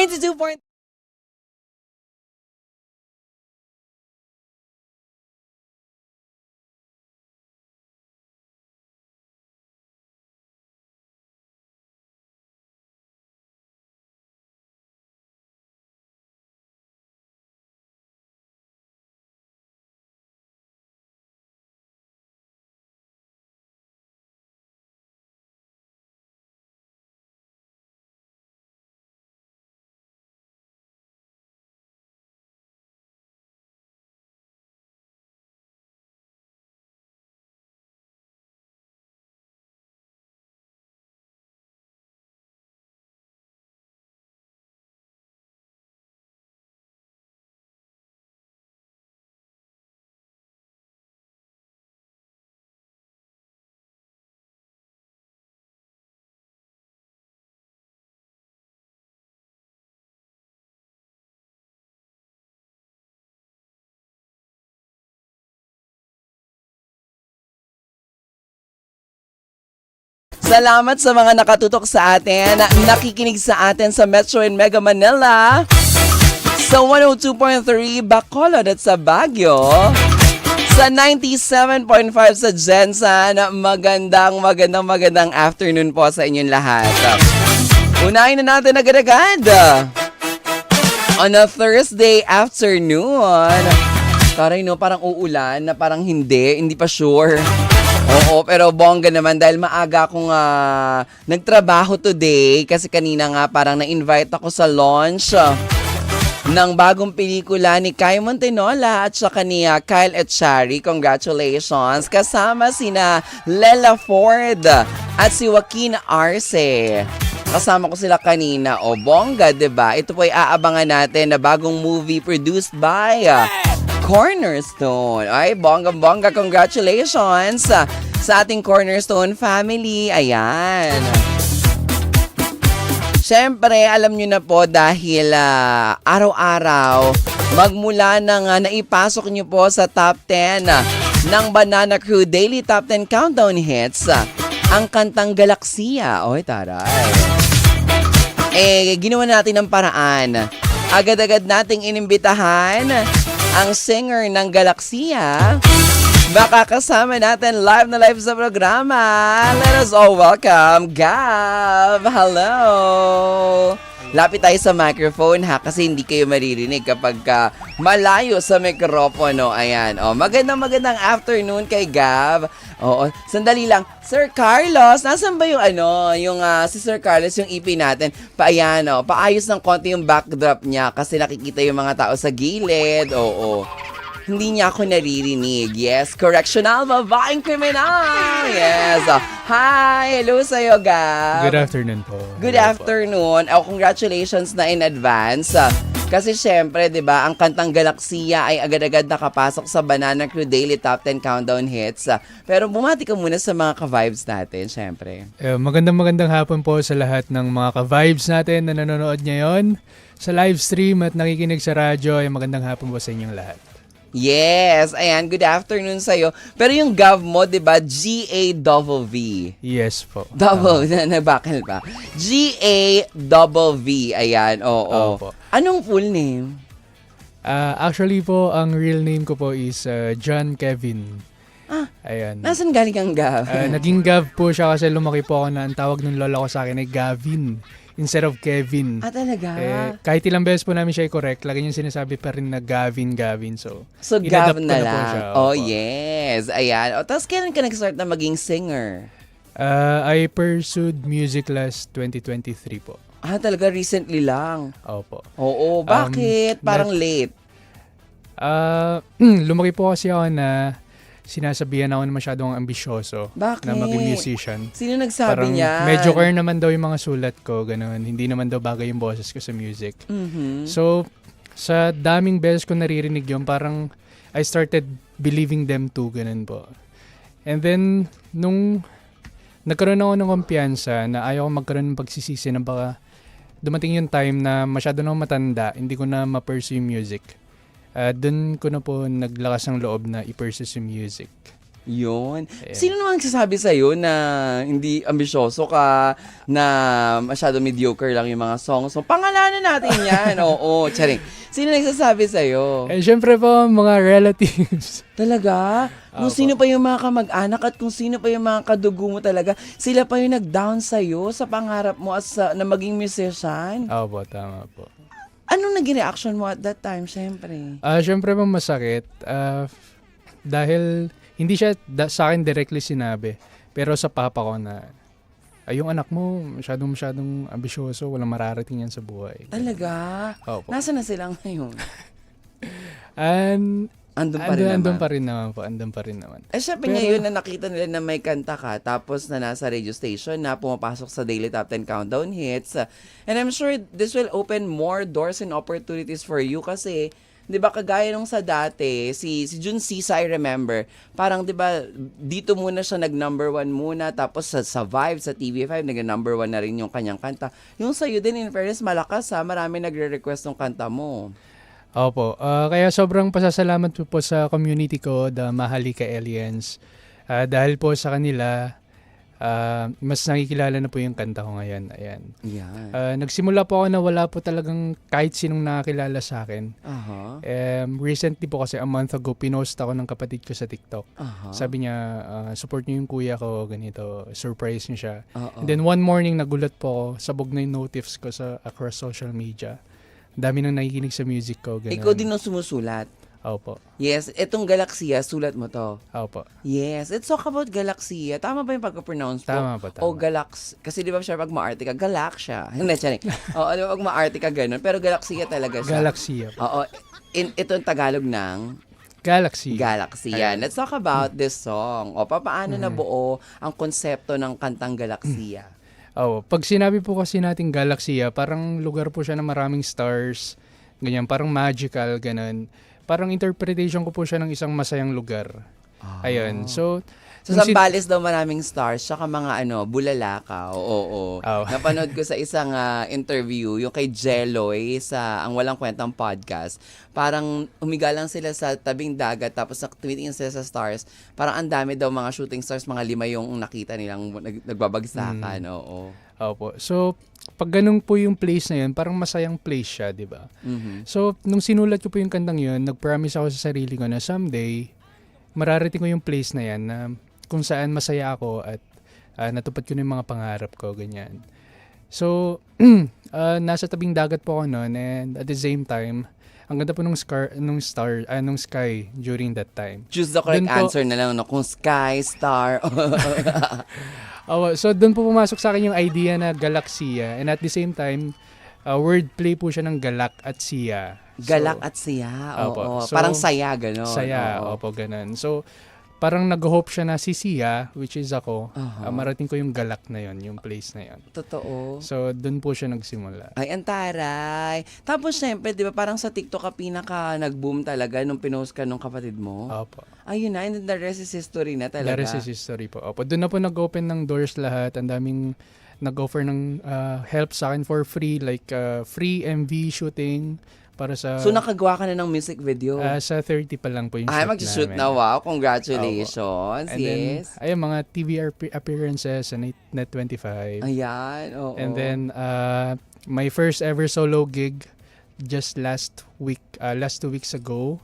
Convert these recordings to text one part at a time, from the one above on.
92. Salamat sa mga nakatutok sa atin, nakikinig sa atin sa Metro and Mega Manila, sa 102.3 Bacolod at sa Baguio, sa 97.5 sa Jensen. Magandang afternoon po sa inyong lahat. Unahin na natin agad-agad on a Thursday afternoon. Taray no, parang uulan na parang hindi pa sure. Oo, pero bongga naman dahil maaga akong nagtrabaho today kasi kanina nga parang na-invite ako sa launch ng bagong pelikula ni Kai Montenola at saka ni Kyle Echari. Congratulations! Kasama sina Lela Ford at si Joaquin Arce. Kasama ko sila kanina. O, bongga, diba? Ito po ay aabangan natin na bagong movie produced by Cornerstone. Ay, bongga-bongga. Congratulations sa ating Cornerstone family. Ayan. Siyempre, alam nyo na po dahil araw-araw, magmula nang naipasok nyo po sa top 10 ng Banana Crew Daily Top 10 Countdown Hits, ang kantang Galaksiya. Oy, taray. Ginawa natin ng paraan. Agad-agad nating inimbitahan ang singer ng Galaksiya. Makakasama natin live na live sa programa. Let us all welcome Gav. Hello. Lapit tayo sa microphone ha kasi hindi kayo maririnig kapag malayo sa mikropono. Ayan. Magandang afternoon kay Gav. Oo, sandali lang. Sir Carlos, nasan ba yung si Sir Carlos, yung EP natin? Paayos ng konti yung backdrop niya kasi nakikita yung mga tao sa gilid. Oo. Hindi niya ako naririnig. Yes, correctional babaeng kriminal. Yes. Hi, hello sa'yo, Gab. Good afternoon po. Good afternoon. Congratulations na in advance. Kasi syempre, 'di ba, ang kantang Galaksiya ay agad-agad nakapasok sa Banana Crew Daily Top 10 Countdown Hits. Pero bumati ka muna sa mga ka-vibes natin, syempre. Magandang hapon po sa lahat ng mga ka-vibes natin na nanonood ngayon sa live stream at nakikinig sa radyo. Magandang hapon po sa inyong lahat. Yes, ayan, good afternoon sa'yo. Pero yung Gav mo, di ba, G-A-V-V. Yes po. Nabakal pa. G-A-V-V, ayan, oo. Opo. Anong full name? Actually po, ang real name ko po is John Kevin. Ayan. Nasaan galing ang Gav? Naging Gav po siya kasi lumaki po ako na ang tawag ng lola ko sa akin ay Gavin instead of Kevin. Talaga? Kahit ilang beses po namin siya i-correct, lagi niyang sinasabi pa rin na Gavin. So Gav na po lang. siya. Oh, yes. Ayan. Tapos kailan ka nag-start na maging singer? I pursued music class 2023 po. Talaga recently lang. Opo. Oo, bakit? Parang late. Lumaki po kasi ako na sinasabihan ako na masyadong ambisyoso. Bakit? Na maging musician. Sino nagsabi Parang niya? mediocre naman daw yung mga sulat ko, ganun. Hindi naman daw bagay yung boses ko sa music. Mm-hmm. So, sa daming beses ko naririnig yun, parang I started believing them too, ganun po. And then, nung nagkaroon ako ng kumpiyansa na ayaw ko magkaroon ng pagsisisi na baka dumating yung time na masyado na matanda, hindi ko na ma-pursue yung music. Doon ko na po naglakas ng loob na i-pursue yung music. Yun. Ayan. Sino naman nagsasabi sa'yo na hindi ambisyoso ka, na masyado mediocre lang yung mga songs mo? Pangalanan natin yan. Oo, charing. Sino nagsasabi sa'yo? Syempre po, mga relatives. Talaga? Kung Opo. sino pa yung mga kamag-anak at kung sino pa yung mga kadugo mo talaga, sila pa yung nag-down sa'yo sa pangarap mo as na maging musician? Opo, tama po. Anong naging reaction mo at that time, syempre? Syempre po masakit. Dahil hindi siya sa akin directly sinabi. Pero sa papa ko na, yung anak mo, masyadong ambisyoso, walang mararating yan sa buhay. Talaga? Opo. Nasaan na sila ngayon? And, Andun pa rin naman. andun pa rin naman po. Andun pa rin naman. Syempre Pero- ngayon na nakita nila na may kanta ka, tapos na nasa radio station na pumapasok sa Daily Top 10 Countdown Hits. And I'm sure this will open more doors and opportunities for you kasi, di ba, kagaya nung sa dati, si Jun Sisa, I remember, parang di ba, dito muna siya nag-number 1 muna, tapos sa Vibe, sa TV5, nag-number 1 na rin yung kanyang kanta. Yung sa'yo din, in fairness, malakas ha, marami nagre-request ng kanta mo. Opo. Kaya sobrang pasasalamat po sa community ko, the Mahalika Aliens. Dahil po sa kanila, mas nakikilala na po yung kanta ko ngayon. Ayan. Yan. Nagsimula po ako na wala po talagang kahit sinong nakakilala sa akin. Aha. Recently po kasi a month ago, pinost ako ng kapatid ko sa TikTok. Aha. Sabi niya, support niyo yung kuya ko, ganito, surprise niyo siya. Oo. And then one morning, nagulat po ako, sabog na yung notifs ko sa across social media. Dami nang nakikinig sa music ko, ganun. Ikaw din ang sumusulat. Opo. Yes, itong Galaxia, sulat mo to. Opo. Yes, let's talk about Galaxia. Tama ba yung pagka-pronounce ko? Tama po, tama. O Galax. Kasi di ba siya pag ma-arte ka, Galaxia. Hindi, siya Oo, di ba pag ma-arte ka ganun. Pero Galaxia talaga siya. Galaxia. Oo. Itong Tagalog ng Galaxy. Galaxia. Ayan. Let's talk about this song. O, paano nabuo ang konsepto ng kantang Galaxia? Pag sinabi po kasi natin Galaxia, parang lugar po siya ng maraming stars, ganyan, parang magical, ganun. Parang interpretation ko po siya ng isang masayang lugar. Ayun. So, So, Zambales daw maraming stars, tsaka mga bulalaka. Oo. Oh. Napanood ko sa isang interview, yung kay Jeloy sa Ang Walang Kwentang Podcast. Parang umiga lang sila sa tabing dagat, tapos tumitingin sila sa stars. Parang ang dami daw mga shooting stars, mga 5 yung nakita nilang nagbabagsakan. Oo. Opo. So, pag ganun po yung place na yun, parang masayang place siya, di ba? Mhm. So, nung sinulat ko po yung kantang yun, nag-promise ako sa sarili ko na someday, mararating ko yung place na yan na kung saan masaya ako at natupad ko na yung mga pangarap ko, ganyan. So, nasa tabing dagat po ako noon, and at the same time, ang ganda po nung sky during that time. Choose the correct Dun po- answer na lang, no? Kung sky, star. So, doon po pumasok sa akin yung idea na Galaxia, and at the same time, wordplay po siya ng galak at siya. Galak at siya. Opo. Oo. So, Parang saya, gano'n. Saya, Oo. opo, ganun. So, parang nag-hope siya na si Sia, which is ako, Aha. marating ko yung galak na yon, yung place na yon. Totoo. So, doon po siya nagsimula. Ay, antaray. Tapos, syempre, di ba, parang sa TikTok ka nag-boom talaga nung pinost ka nung kapatid mo? Opo. Ayun na, and then the rest is history na talaga. The rest is history po. Opo, doon na po nag-open ng doors lahat. Ang daming nag-offer ng help sa akin for free, like free MV shooting para sa... So, nakagawa ka na ng music video? sa 30 pa lang po yung Ay, shoot mag-shoot namin. na, wow. Congratulations. And then, Yes. ayun, mga TV appearances sa Net25. Ayan, oo. And then, my first ever solo gig just last 2 weeks ago.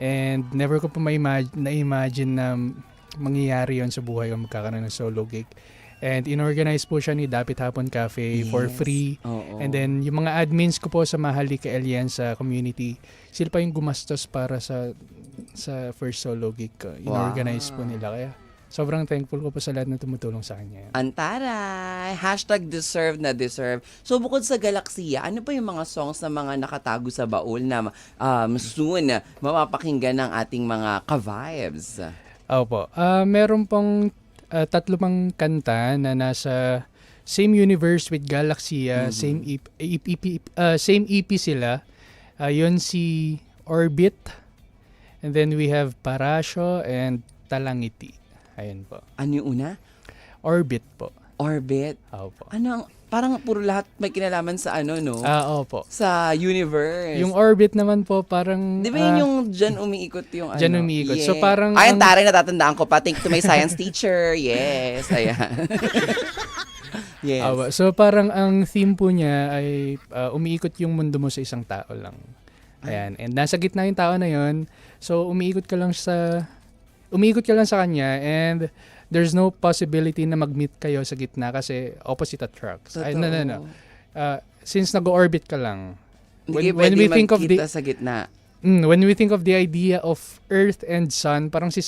And never ko pa na-imagine na mangyayari yon sa buhay ko, magkakaroon ng solo gig. And inorganize po siya ni Dapit Hapon Cafe for Yes. free. Oo. And then, yung mga admins ko po sa Mahalika Alliance sa community, sila pa yung gumastos para sa first solo gig ko. Inorganize po nila. Kaya, sobrang thankful ko po sa lahat na tumutulong sa kanya. Antaray! #deserve na deserve. So, bukod sa Galaxia, ano pa yung mga songs na mga nakatago sa baul na soon mapapakinggan ng ating mga ka-vibes? Opo. Meron pong 3 pang kanta na nasa same universe with Galaxia, same EP sila. Yun si Orbit. And then we have Parasyo and Talangiti. Ayun po. Ano yung una? Orbit po. Orbit. Opo. Ano ang parang puro lahat may kinalaman sa ano, no? Opo. Sa universe. Yung orbit naman po parang... Di ba yun yung dyan umiikot yung ano? Dyan umiikot. So, Yeah. parang Ay, ang ang- taray natatandaan ko pa. Thank to my science teacher. Yes. Ayan. Yes. So parang ang theme po niya ay umiikot yung mundo mo sa isang tao lang. Ayan. And nasa gitna yung tao na yun. So umiikot ka lang sa kanya and there's no possibility na mag-meet kayo sa gitna kasi opposite attracts. Ay, no. Totoo. Since nag-orbit ka lang. Hindi When we think of magkita sa gitna. When we think of the idea of Earth and Sun, parang si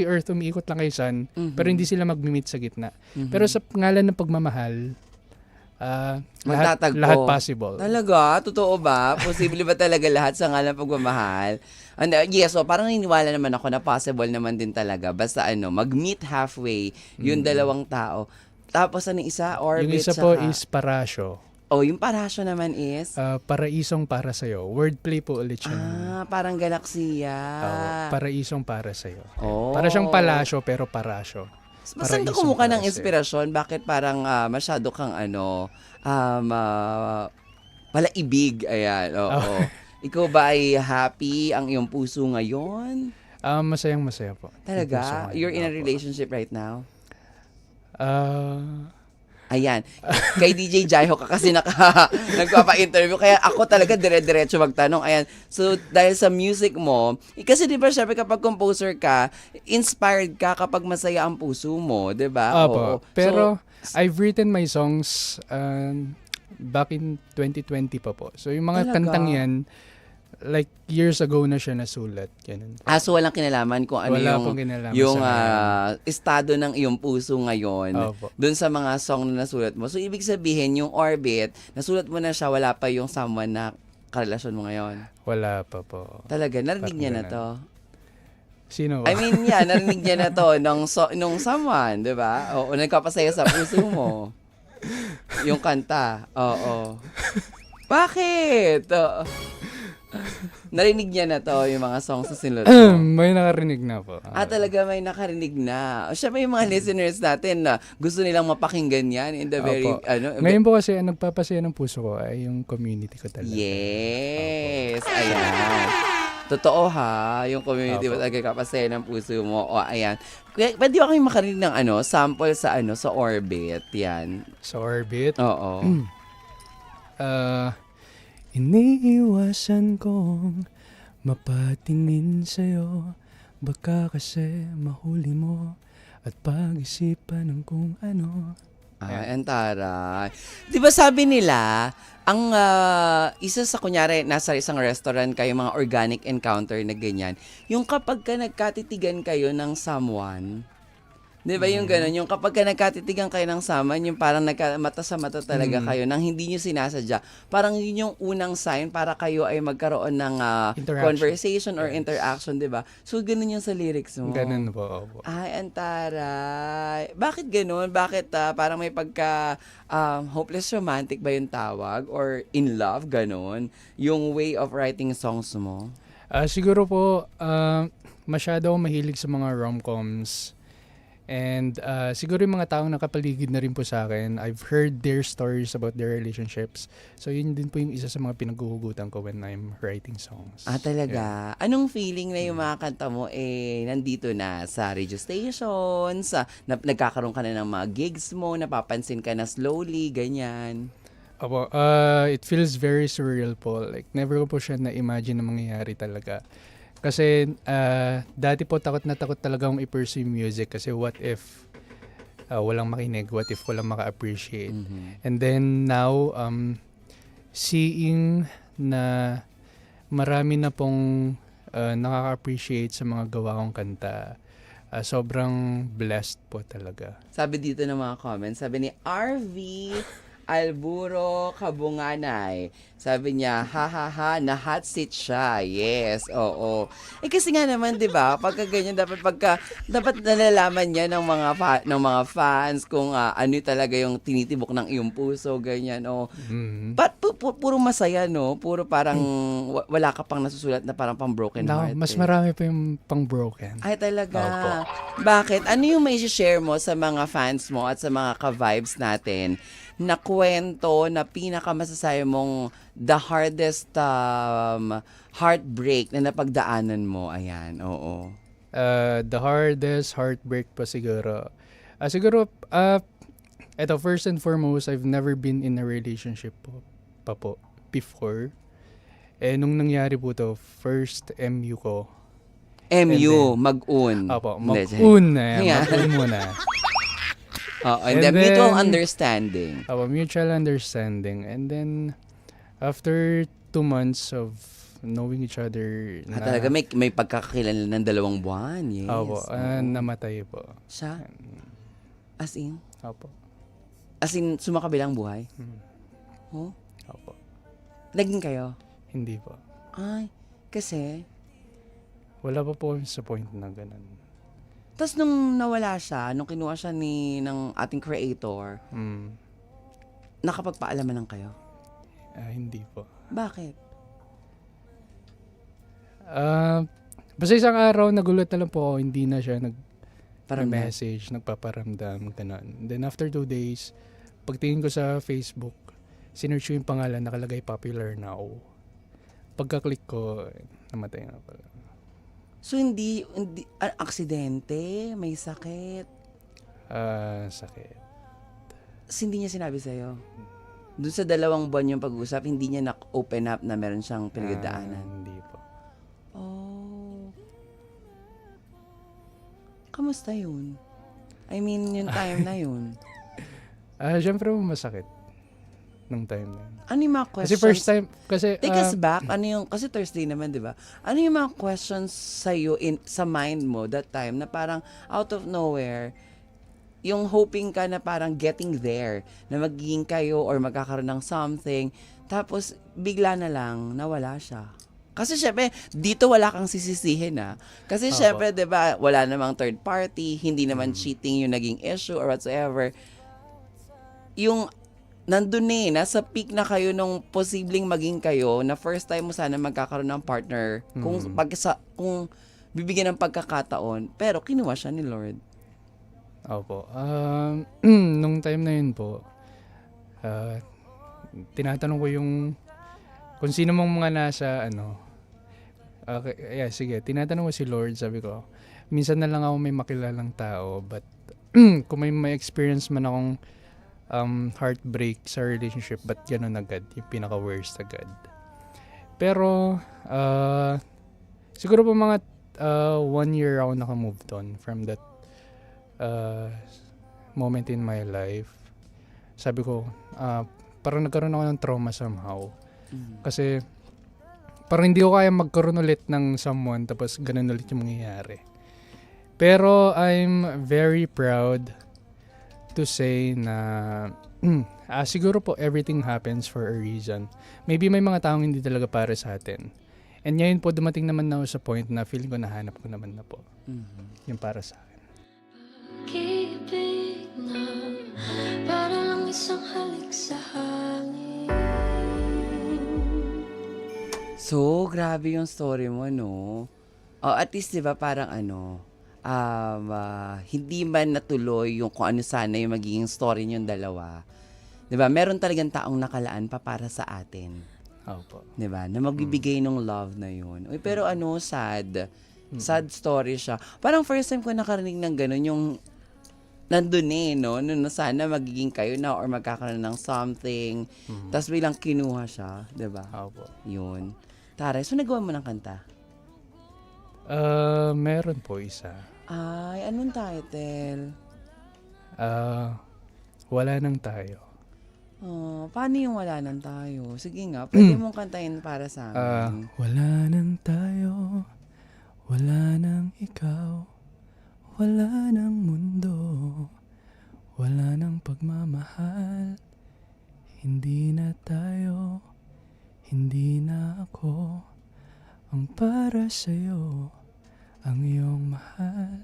Earth umiikot lang kay Sun, pero hindi sila mag-meet sa gitna. Pero sa ngalan ng pagmamahal, Magtatagpo. lahat possible. Talaga? Totoo ba? Posible ba talaga lahat sa ngalan ng pagmamahal? And, yes, so parang niniwala naman ako na possible naman din talaga. Basta mag-meet halfway yung dalawang tao. Tapos isa, orbit. Yung isa po is parasyo. Yung parasyo naman is? Paraisong para sa'yo. Wordplay po ulit siya. Parang galaksiya. Paraisong para sa'yo. Oh. Para siyang palasyo pero parasyo. Saan ka Paraisong kumuha para ng sa'yo. inspirasyon? Bakit parang masyado kang palaibig? Ayan, oo. Ikaw ba ay happy ang iyong puso ngayon? Masayang-masaya po. Talaga? Yung puso ngayon. You're in a Opo. relationship right now? Ah, Ayan. Kay DJ Jaiho ka kasi nagpapa-interview. Kaya ako talaga dire-diretso magtanong. Ayan. So, dahil sa music mo, kasi di ba syempre kapag composer ka, inspired ka kapag masaya ang puso mo. Di ba? Opo. Pero I've written my songs back in 2020 pa po. So yung mga Talaga? kantang yan, like years ago na siya nasulat. Ganun. So walang kinalaman kung ano Wala pong kinalaman yung sa ngayon. estado ng iyong puso ngayon Opo. dun sa mga song na nasulat mo. So ibig sabihin, yung orbit, nasulat mo na siya, wala pa yung someone na karelasyon mo ngayon. Wala pa po. Talaga, narinig Parang niya na ganun. to. Sino ba? I mean, narinig niya na to nung someone, di ba? Oo, nagkapasaya sa puso mo. Yung kanta. Oo. Bakit? Oo. Narinig niya na to, yung mga songs sa sinulat mo. May nakarinig na po. Talaga may nakarinig na. O syempre yung mga listeners natin na gusto nilang mapakinggan yan in the very, Opo. Ngayon po kasi ang nagpapasaya ng puso ko ay yung community ko talaga. Yes. Ayan. Totoo ha, yung community Opo. ba talaga kapasaya ng puso mo. O ayan. Pwede ba kami makarinig ng sample sa sa orbit? Yan. Sa orbit. Oo. Iniiwasan kong mapatingin sa'yo, baka kasi mahuli mo at pag-isipan ng kung ano. Ang taray. Di ba sabi nila, ang isa sa kunyari, nasa isang restaurant kayo, mga organic encounter na ganyan, yung kapag ka nagkatitigan kayo ng someone, di ba yung gano'n, yung kapag ka nagkatitigan kayo ng someone, yung parang mata sa mata talaga kayo, nang hindi nyo sinasadya, parang yun yung unang sign para kayo ay magkaroon ng Interaction. conversation or interaction, di ba? So, ganun yung sa lyrics mo. Ganun po. Opo. Ay, antaray. Bakit ganun? Bakit parang may pagka hopeless romantic ba yung tawag? Or in love, ganun? Yung way of writing songs mo? Siguro po, masyado akong mahilig sa mga rom-coms. And siguro yung mga taong nakapaligid na rin po sa akin, I've heard their stories about their relationships. So yun din po yung isa sa mga pinaghuhugutan ko when I'm writing songs. Talaga? Anong feeling na yung mga kanta mo nandito na sa radio stations, nagkakaroon ka na ng mga gigs mo, napapansin ka na slowly, ganyan? Opo, it feels very surreal po. Like, never ko po siya na-imagine na mangyayari talaga. Kasi dati po takot na takot talaga akong i-pursue music kasi what if walang makinig, what if walang maka-appreciate. And then now, seeing na marami na pong nakaka-appreciate sa mga gawa kong kanta, sobrang blessed po talaga. Sabi dito ng mga comments, sabi ni RV Alburo Kabunganay. Sabi niya, ha, na hot seat siya. Yes, oo. Kasi nga naman, 'di ba? Pagka ganyan dapat nalalaman niya ng mga fans kung ano talaga yung tinitibok ng iyong puso, ganyan. But puro masaya, no? Puro parang wala ka pang nasusulat na parang pang broken Now, heart. mas marami pa yung pang broken. Ay, talaga. Opo. Bakit? Ano yung may share mo sa mga fans mo at sa mga ka-vibes natin na kwento na pinakamasasabi mong the hardest heartbreak na napagdaanan mo? Ayan, oo. The hardest heartbreak pa siguro. Eto, first and foremost, I've never been in a relationship po before. Nung nangyari po to, first MU ko. MU, mag-un. Opo, Hindi, mag-un na. Yeah. Mag-un muna. And then, mutual understanding. Mutual understanding. And then, after 2 months of knowing each other, Talaga may pagkakakilala ng 2 buwan. Yes. Opo, Oo. namatay po. Siya? As in? Opo. As in, sumakabilang buhay? Oh? Opo. Naging kayo? Hindi po. Ay, kasi... Wala pa po kami sa point na ganun. Tapos nung nawala siya, nung kinuha siya ng ating creator, nakapagpaalaman lang kayo? Hindi po. Bakit? Basta isang araw, nagulat na lang po ako, hindi na siya Parang message, nagpaparamdam, ganun. Then after 2 days, pagtingin ko sa Facebook, sinearch ko yung pangalan, nakalagay popular now. Pagka-click ko, namatay na pala. So, hindi aksidente, may sakit. Sakit. Hindi niya sinabi sa'yo. Doon sa 2 buwan yung pag-usap, hindi niya na-open up na meron siyang pinagdaanan. Hindi po. Oh. Kamusta yun? I mean, yung time na yun. Siyempre masakit nung time na yun. Ano yung mga questions? Kasi first time, Take us back. Kasi Thursday naman, di ba? Ano yung mga questions sa'yo sa mind mo that time na parang out of nowhere, yung hoping ka na parang getting there, na magiging kayo or magkakaroon ng something, tapos bigla na lang nawala siya. Kasi syempre, dito wala kang sisisihin Kasi syempre, di ba, wala namang third party, hindi naman cheating yung naging issue or whatsoever. Yung nandun nasa peak na kayo nung posibleng maging kayo, na first time mo sana magkakaroon ng partner, kung bibigyan ng pagkakataon, pero kinuha siya ni Lord. Opo. Nung time na yun po, tinatanong ko kung sino mong mga nasa, sige, tinatanong ko si Lord, sabi ko, minsan na lang ako may makilalang tao, but kung may experience man akong heartbreak sa relationship, but ganun agad, yung pinaka-worst agad. Pero, siguro po mga 1 year ako naka-moved on from that moment in my life. Sabi ko, parang nagkaroon ako ng trauma somehow. Kasi, parang hindi ko kaya magkaroon ulit ng someone, tapos ganun ulit yung mangyayari. Pero, I'm very proud to say na siguro po everything happens for a reason. Maybe may mga taong hindi talaga para sa atin. And ngayon po dumating naman na ako sa point na feeling ko nahanap ko naman na po yung para sa akin. Pag-ibig na para lang isang halik sa hangin. So, grabe yung story mo, no? At least, di ba, parang hindi man natuloy yung kung ano sana yung magiging story niyong dalawa. 'Di ba? Meron talagang taong nakalaan pa para sa atin. Opo. 'Di ba? Na magbibigay ng love na 'yun. Uy, pero sad. Sad story siya. Parang first time ko nakarinig ng ganun, yung nandun no? Na sana magiging kayo na or magkakaroon ng something. Tapos bilang kinuha siya, 'di ba? Opo. 'Yun. Tara, so nagawa mo ng kanta? Meron po isa. Ay, anong title? Wala nang tayo. Paano yung wala nang tayo? Sige nga, pwede mong kantahin para sa amin. Wala nang tayo, wala nang ikaw, wala nang mundo, wala nang pagmamahal, hindi na tayo, hindi na ako, ang para sa'yo, ang iyong mahal.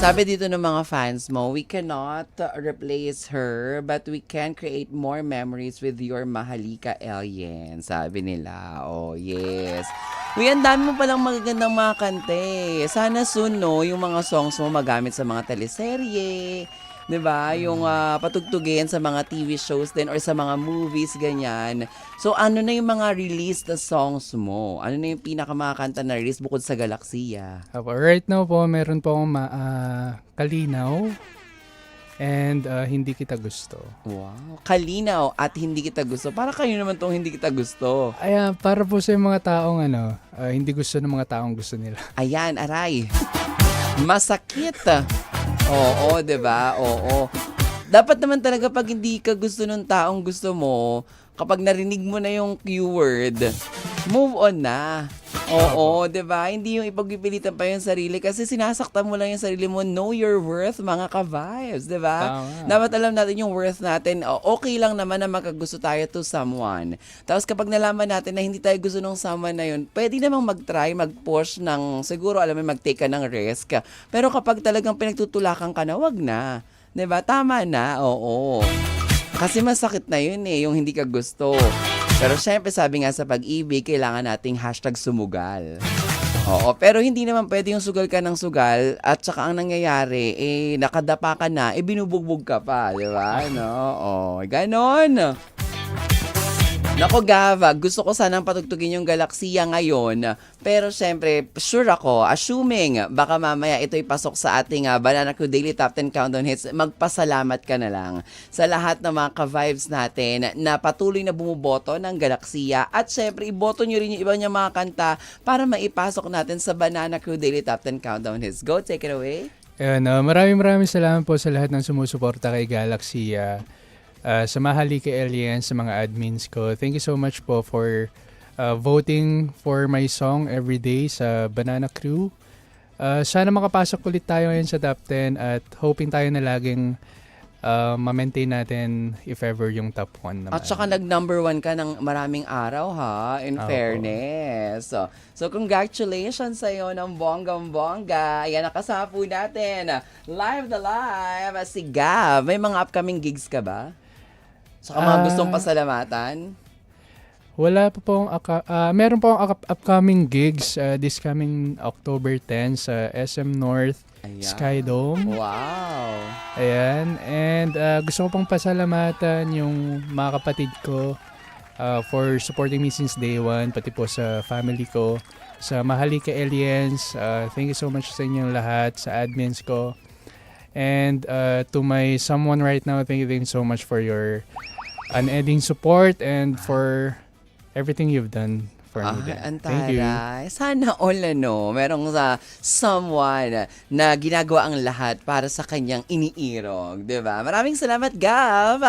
Sabi dito ng mga fans mo, we cannot replace her, but we can create more memories with your Mahalika Alien. Sabi nila. Oh, yes. Uy, ang dami mo palang magagandang mga kante. Sana soon, no, yung mga songs mo magamit sa mga teleserye. 'Di ba? Yung patugtugin sa mga TV shows din or sa mga movies, ganyan. So, ano na yung mga released na songs mo? Ano na yung pinakamakanta na release bukod sa Galaxia? Right now po, meron po akong Kalinaw and Hindi Kita Gusto. Wow. Kalinaw at Hindi Kita Gusto. Para kayo naman tong Hindi Kita Gusto. Ay, para po sa mga taong hindi gusto ng mga taong gusto nila. Ayan, aray. Masakit. Oo, 'di ba? Oo. Dapat naman talaga pag hindi ka gusto ng taong gusto mo, kapag narinig mo na yung keyword, move on na. Oo, 'di ba? Hindi yung ipagpipilitan pa yung sarili kasi sinasaktan mo lang yung sarili mo. Know your worth, mga ka-vibes, 'di ba? Tama. Dapat alam natin yung worth natin. Okay lang naman na magkagusto tayo to someone. Tapos kapag nalaman natin na hindi tayo gusto ng someone na yun, pwede namang mag-try, mag-push ng, siguro alam mo, mag-take ka ng risk. Pero kapag talagang pinagtutulakan ka na, wag na. 'Di ba? Tama na, oo. Kasi masakit na yun yung hindi ka gusto. Pero syempre sabi nga sa pag-ibig, kailangan nating #sumugal. Oo, pero hindi naman pwede yung sugal ka ng sugal at saka ang nangyayari, nakadapa ka na, binubugbog ka pa, di ba? No? Oo, ganon. Nako, Gava, gusto ko sanang patugtugin yung Galaxia ngayon. Pero syempre, sure ako, assuming baka mamaya ito'y pasok sa ating Banana Crew Daily Top 10 Countdown Hits, magpasalamat ka na lang sa lahat ng mga ka-vibes natin na patuloy na bumuboto ng Galaxia. At syempre, iboto nyo rin yung iba niya mga kanta para maipasok natin sa Banana Crew Daily Top 10 Countdown Hits. Go, take it away. Ayun, maraming salamat po sa lahat ng sumusuporta kay Galaxia. Sa Mahalika Alien, sa mga admins ko. Thank you so much po for voting for my song every day sa Banana Crew. Sana makapasok ulit tayo ngayon sa top 10 at hoping tayo na laging ma-maintain natin if ever yung top 1 naman. At saka nag-number 1 ka ng maraming araw, ha? In Opo. fairness. So congratulations sa'yo ng bonggang-bongga. Ayan, nakasama po natin. Live the live. Si Gav. May mga upcoming gigs ka ba? Saka mga gustong pasalamatan? Wala pa pong, meron po upcoming gigs this coming October 10 sa SM North Ayan. Sky Dome. Wow. Ayan, and gusto ko pong pasalamatan yung mga kapatid ko for supporting me since day one, pati po sa family ko, sa Mahalika Aliens. Thank you so much sa inyong lahat, sa admins ko. And to my someone right now, thank you so much for your unending support and for everything you've done for me. Thank you. Antaray. Sana all merong someone na ginagawa ang lahat para sa kanyang iniirog, 'di ba? Maraming salamat, Gav.